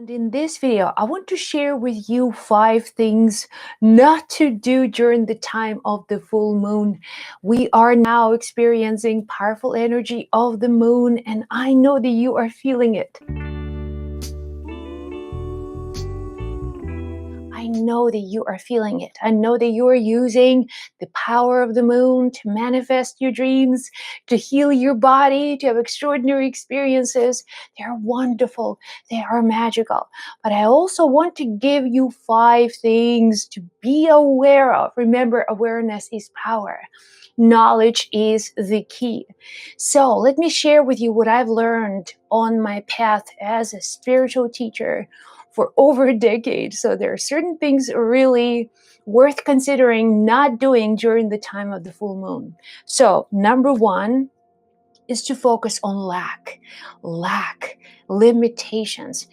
And in this video, I want to share with you 5 things not to do during the time of the full moon. We are now experiencing powerful energy of the moon, and I know that you are feeling it. I know that you are feeling it. I know that you are using the power of the moon to manifest your dreams, to heal your body, to have extraordinary experiences. They are wonderful. They are magical. But I also want to give you 5 things to be aware of. Remember, awareness is power. Knowledge is the key. So let me share with you what I've learned on my path as a spiritual teacher for over a decade. So there are certain things really worth considering not doing during the time of the full moon. So number 1 is to focus on lack, limitations.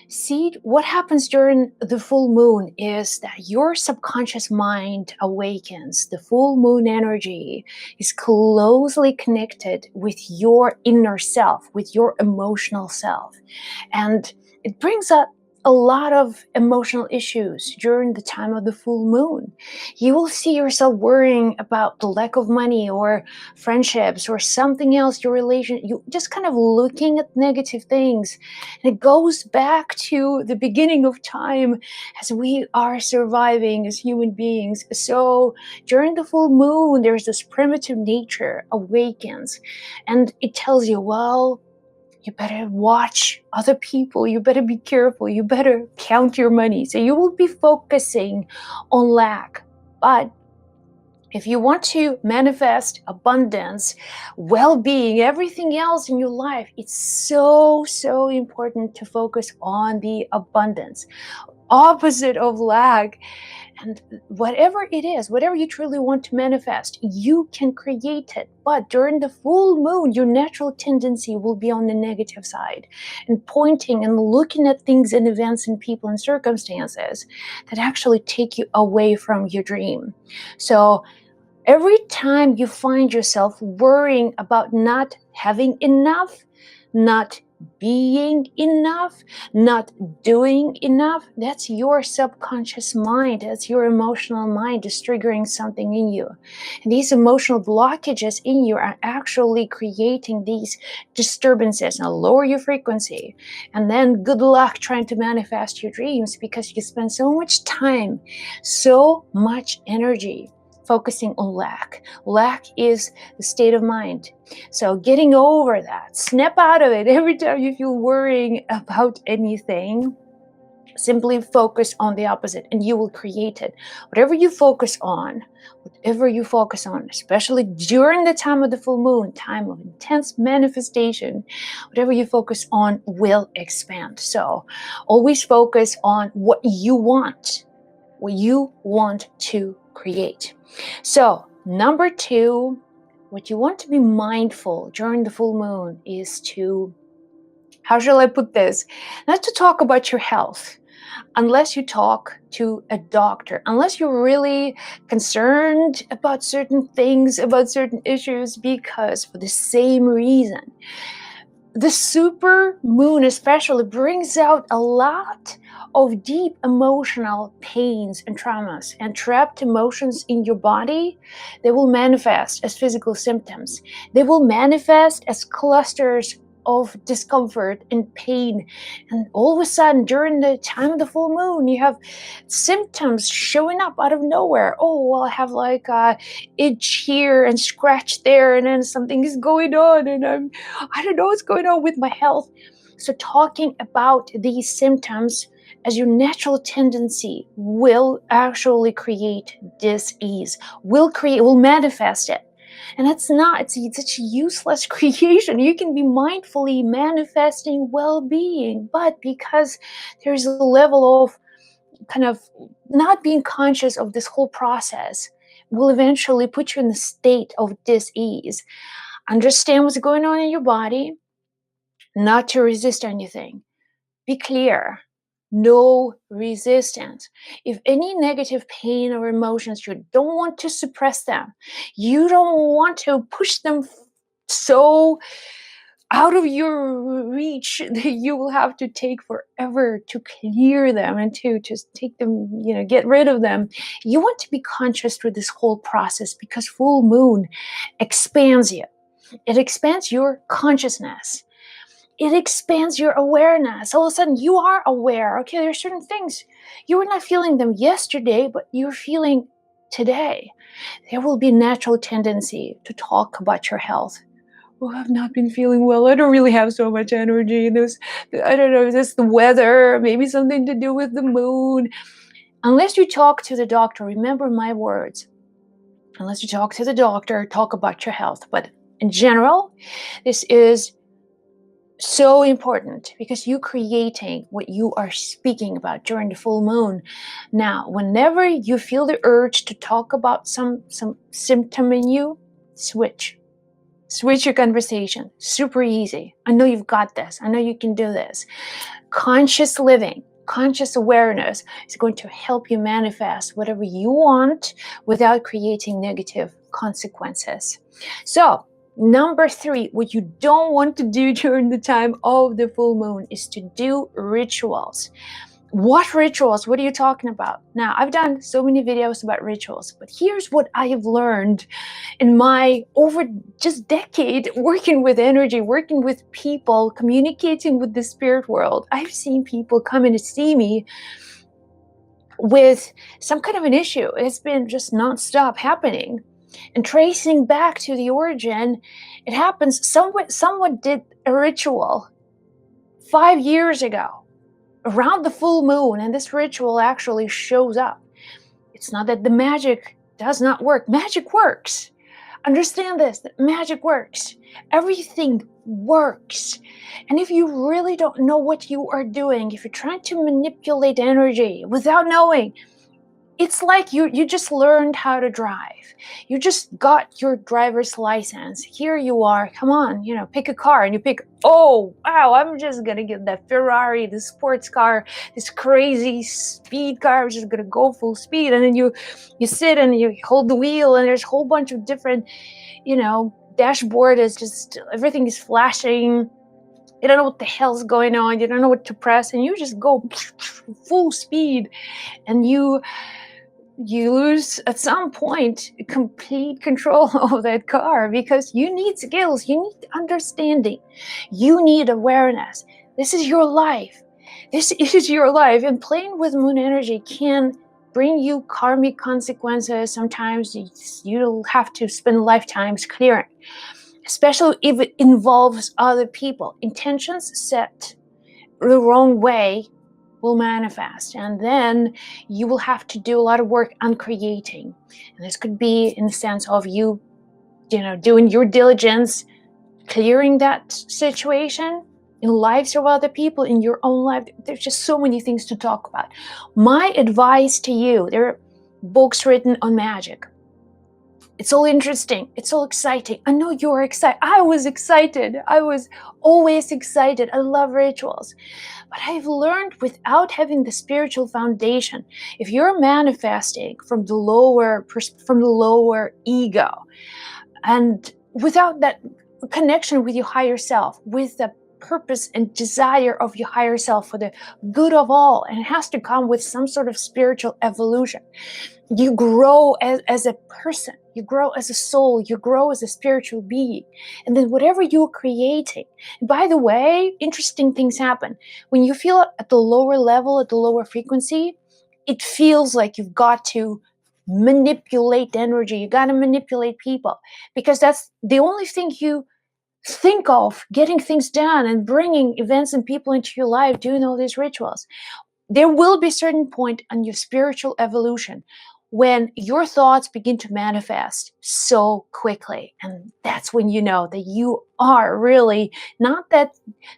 See, what happens during the full moon is that your subconscious mind awakens. The full moon energy is closely connected with your inner self, with your emotional self. And it brings up a lot of emotional issues during the time of the full moon. You will see yourself worrying about the lack of money or friendships or something else, your relation, you just kind of looking at negative things. And it goes back to the beginning of time as we are surviving as human beings. So during the full moon, there's this primitive nature awakens and it tells you, well, you better watch other people, you better be careful, you better count your money. So you will be focusing on lack. But if you want to manifest abundance, well-being, everything else in your life, it's so important to focus on the abundance. Opposite of lack. And whatever it is, whatever you truly want to manifest, you can create it. But during the full moon, your natural tendency will be on the negative side and pointing and looking at things and events and people and circumstances that actually take you away from your dream. So every time you find yourself worrying about not having enough, not being enough, not doing enough, that's your subconscious mind, that's your emotional mind is triggering something in you. And these emotional blockages in you are actually creating these disturbances. Now lower your frequency, and then good luck trying to manifest your dreams, because you spend so much time, so much energy focusing on lack. Lack is the state of mind. So getting over that, snap out of it. Every time you feel worrying about anything, simply focus on the opposite and you will create it. Whatever you focus on, especially during the time of the full moon, time of intense manifestation, whatever you focus on will expand. So always focus on what you want to create. So number 2, what you want to be mindful during the full moon is to, how shall I put this? Not to talk about your health unless you talk to a doctor, unless you're really concerned about certain things, about certain issues, because for the same reason, the super moon especially brings out a lot of deep emotional pains and traumas and trapped emotions in your body. They will manifest as physical symptoms. They will manifest as clusters of discomfort and pain. And all of a sudden, during the time of the full moon, you have symptoms showing up out of nowhere. Oh, well, I have like a itch here and scratch there, and then something is going on, and I don't know what's going on with my health. So talking about these symptoms as your natural tendency will actually create dis-ease, will manifest it. And it's such a useless creation. You can be mindfully manifesting well-being, but because there's a level of kind of not being conscious of this whole process, will eventually put you in the state of dis-ease. Understand what's going on in your body, not to resist anything. Be clear. No resistance. If any negative pain or emotions, you don't want to suppress them. You don't want to push them so out of your reach that you will have to take forever to clear them and to just take them, get rid of them. You want to be conscious through this whole process because full moon expands you. It expands your consciousness. It expands your awareness. All of a sudden, you are aware. Okay, there are certain things you were not feeling them yesterday, but you're feeling today. There will be a natural tendency to talk about your health. Oh, I've not been feeling well. I don't really have so much energy. I don't know, is this the weather? Maybe something to do with the moon. Unless you talk to the doctor, remember my words. Unless you talk to the doctor, talk about your health. But in general, this is so important because you're creating what you are speaking about during the full moon. Now, whenever you feel the urge to talk about some symptom in you, switch your conversation. Super easy. I know you've got this. I know you can do this. Conscious living, conscious awareness is going to help you manifest whatever you want without creating negative consequences. So, number 3, what you don't want to do during the time of the full moon is to do rituals. What rituals? What are you talking about? Now, I've done so many videos about rituals, but here's what I have learned in my over just decade working with energy, working with people, communicating with the spirit world. I've seen people come in to see me with some kind of an issue. It's been just nonstop happening. And tracing back to the origin, it happens, someone did a ritual 5 years ago around the full moon, and this ritual actually shows up. It's not that the magic does not work. Magic works. Understand this, that magic works. Everything works. And if you really don't know what you are doing, if you're trying to manipulate energy without knowing, it's like you just learned how to drive. You just got your driver's license. Here you are. Come on, pick a car, and you pick, oh, wow, I'm just going to get that Ferrari, the sports car, this crazy speed car. I'm just going to go full speed. And then you sit and you hold the wheel, and there's a whole bunch of different, dashboard is just, everything is flashing. You don't know what the hell's going on. You don't know what to press, and you just go full speed, and you lose at some point complete control of that car because you need skills, you need understanding, you need awareness. This is your life. This is your life. And playing with moon energy can bring you karmic consequences. Sometimes you'll have to spend lifetimes clearing, especially if it involves other people. Intentions set the wrong way will manifest, and then you will have to do a lot of work on creating. And this could be in the sense of you doing your diligence, clearing that situation in lives of other people, in your own life. There's just so many things to talk about. My advice to you, there are books written on magic. It's all interesting. It's all exciting. I know you're excited. I was excited. I was always excited. I love rituals. But I've learned without having the spiritual foundation, if you're manifesting from the lower ego, and without that connection with your higher self, with the purpose and desire of your higher self for the good of all, and it has to come with some sort of spiritual evolution. You grow as a person, you grow as a soul, you grow as a spiritual being. And then whatever you're creating, by the way, interesting things happen. When you feel at the lower level, at the lower frequency, it feels like you've got to manipulate energy. You got to manipulate people because that's the only thing you think of, getting things done and bringing events and people into your life, doing all these rituals. There will be a certain point on your spiritual evolution when your thoughts begin to manifest so quickly. And that's when you know that you are really, not that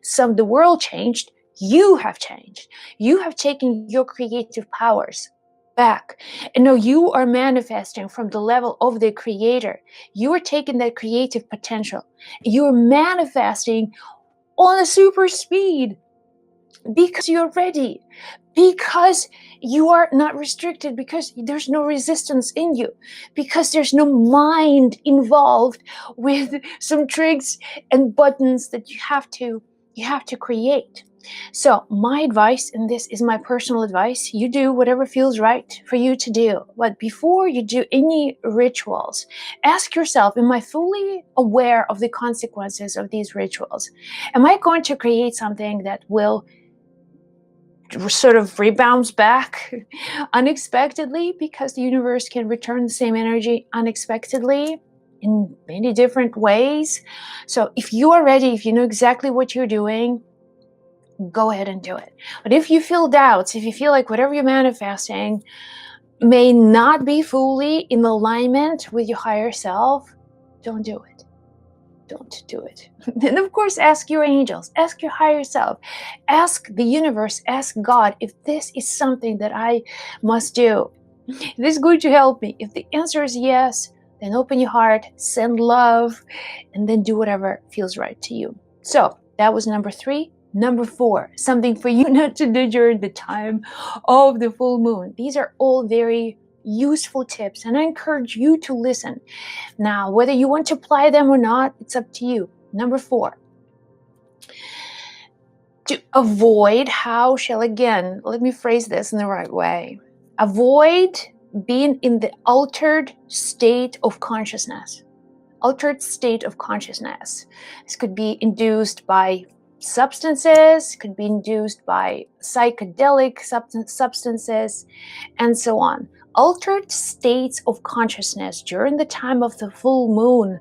the world changed, you have changed. You have taken your creative powers back. And now you are manifesting from the level of the creator. You are taking that creative potential. You're manifesting on a super speed. because you're ready, because you are not restricted, because there's no resistance in you, because there's no mind involved with some tricks and buttons that you have to create. So my advice, and this is my personal advice, you do whatever feels right for you to do. But before you do any rituals, ask yourself, am I fully aware of the consequences of these rituals? Am I going to create something that will sort of rebounds back unexpectedly, because the universe can return the same energy unexpectedly in many different ways? So if you are ready, if you know exactly what you're doing, go ahead and do it. But if you feel doubts, if you feel like whatever you're manifesting may not be fully in alignment with your higher self, don't do it. Don't do it. And of course, ask your angels, ask your higher self, ask the universe, ask God if this is something that I must do. This is going to help me. If the answer is yes, then open your heart, send love, and then do whatever feels right to you. So that was number 3. Number 4, something for you not to do during the time of the full moon. These are all very useful tips, and I encourage you to listen. Now, whether you want to apply them or not, it's up to you. Number 4, to avoid, let me phrase this in the right way. Avoid being in the altered state of consciousness. Altered state of consciousness. This could be induced by substances, could be induced by psychedelic substances, and so on. Altered states of consciousness during the time of the full moon.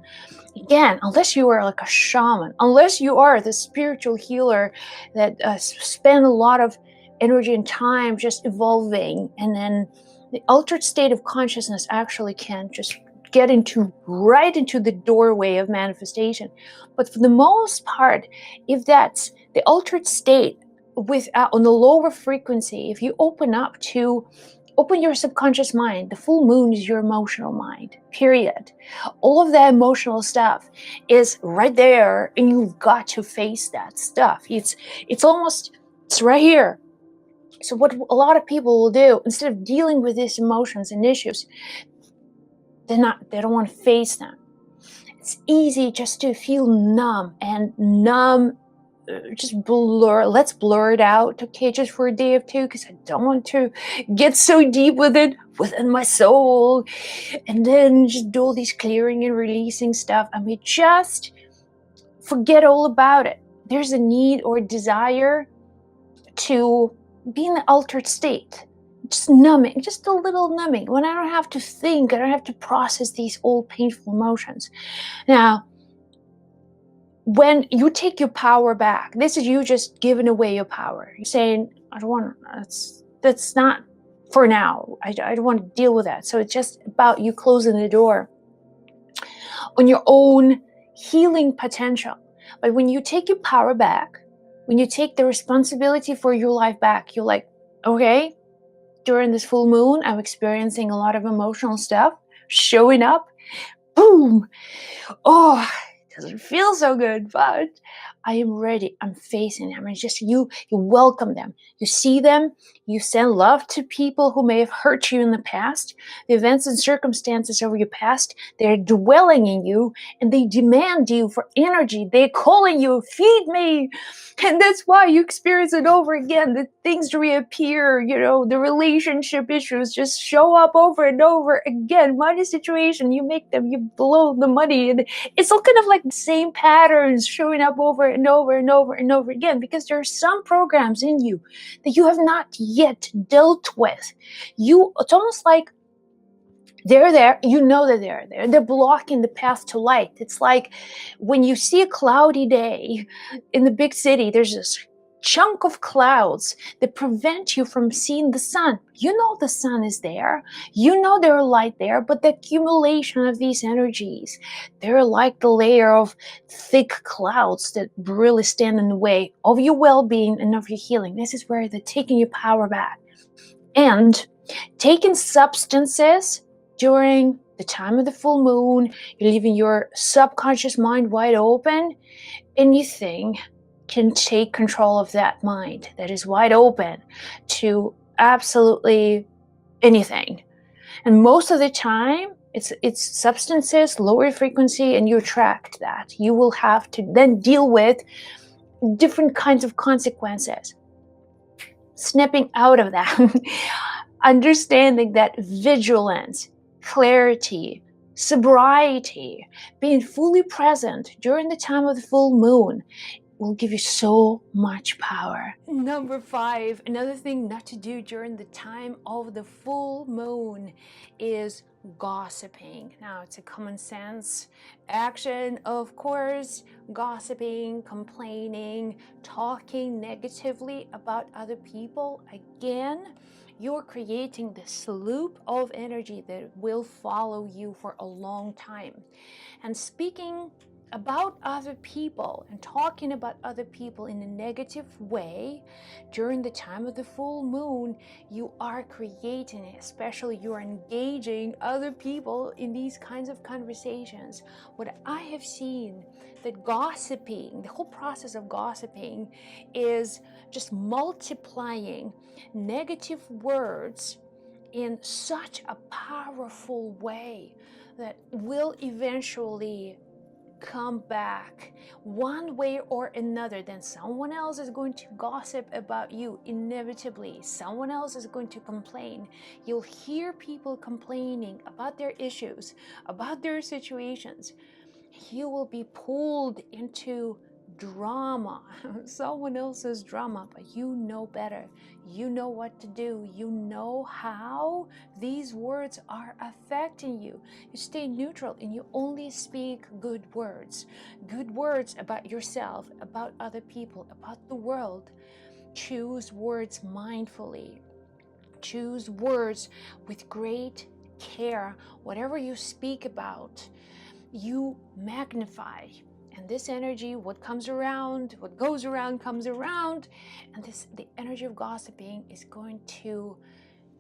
Again, unless you are like a shaman, unless you are the spiritual healer that spend a lot of energy and time just evolving, and then the altered state of consciousness actually can just get right into the doorway of manifestation. But for the most part, if that's the altered state with on the lower frequency, if you open your subconscious mind, the full moon is your emotional mind, period. All of that emotional stuff is right there, and you've got to face that stuff. It's right here. So what a lot of people will do, instead of dealing with these emotions and issues, they don't want to face them. It's easy just to feel numb, just let's blur it out, okay, just for a day or two, because I don't want to get so deep with it within my soul, and then just do all these clearing and releasing stuff. I mean, just forget all about it. There's a need or desire to be in the altered state, just numbing, just a little numbing, when I don't have to think, I don't have to process these old painful emotions. Now, when you take your power back, this is you just giving away your power. You're saying, I don't want that's not for now. I don't want to deal with that. So it's just about you closing the door on your own healing potential. But when you take your power back, when you take the responsibility for your life back, you're like, okay, during this full moon, I'm experiencing a lot of emotional stuff showing up. Boom. Oh, it doesn't feel so good, but I am ready. I'm facing them. And just you welcome them. You see them. You send love to people who may have hurt you in the past. The events and circumstances of your past, they're dwelling in you, and they demand you for energy. They're calling you, feed me. And that's why you experience it over again. The things reappear, the relationship issues just show up over and over again. Money situation, you make them, you blow the money. And it's all kind of like the same patterns showing up over and over and over and over again, because there are some programs in you that you have not yet dealt with. It's almost like they're there, that they're there. They're blocking the path to light. It's like when you see a cloudy day in the big city, there's this chunk of clouds that prevent you from seeing the sun. You know the sun is there. You know there's light there, but the accumulation of these energies, they're like the layer of thick clouds that really stand in the way of your well-being and of your healing. This is where they're taking your power back. And taking substances during the time of the full moon, you're leaving your subconscious mind wide open. Anything can take control of that mind that is wide open to absolutely anything. And most of the time, it's substances, lower frequency, and you attract that. You will have to then deal with different kinds of consequences. Snapping out of that, understanding that vigilance, clarity, sobriety, being fully present during the time of the full moon will give you so much power. Number 5, another thing not to do during the time of the full moon is gossiping. Now, it's a common sense action, of course. Gossiping, complaining, talking negatively about other people. Again, you're creating this loop of energy that will follow you for a long time. And speaking about other people and talking about other people in a negative way during the time of the full moon, you are creating, especially you are engaging other people in these kinds of conversations. What I have seen, that gossiping, the whole process of gossiping is just multiplying negative words in such a powerful way that will eventually come back one way or another. Then someone else is going to gossip about you. Inevitably, someone else is going to complain. You'll hear people complaining about their issues, about their situations. You will be pulled into drama, someone else's drama, but you know better. You know what to do. You know how these words are affecting you. You stay neutral and you only speak good words about yourself, about other people, about the world. Choose words mindfully. Choose words with great care. Whatever you speak about, you magnify. And this energy, what comes around, what goes around comes around. And the energy of gossiping is going to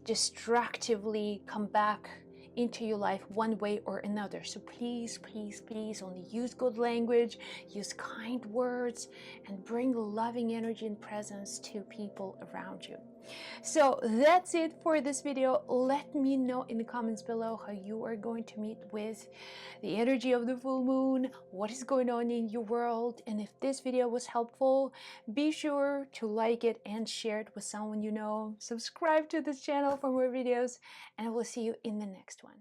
destructively come back into your life one way or another. So please, please, please only use good language, use kind words, and bring loving energy and presence to people around you. So that's it for this video. Let me know in the comments below how you are going to meet with the energy of the full moon, what is going on in your world. And if this video was helpful, be sure to like it and share it with someone you know. Subscribe to this channel for more videos, and I will see you in the next one.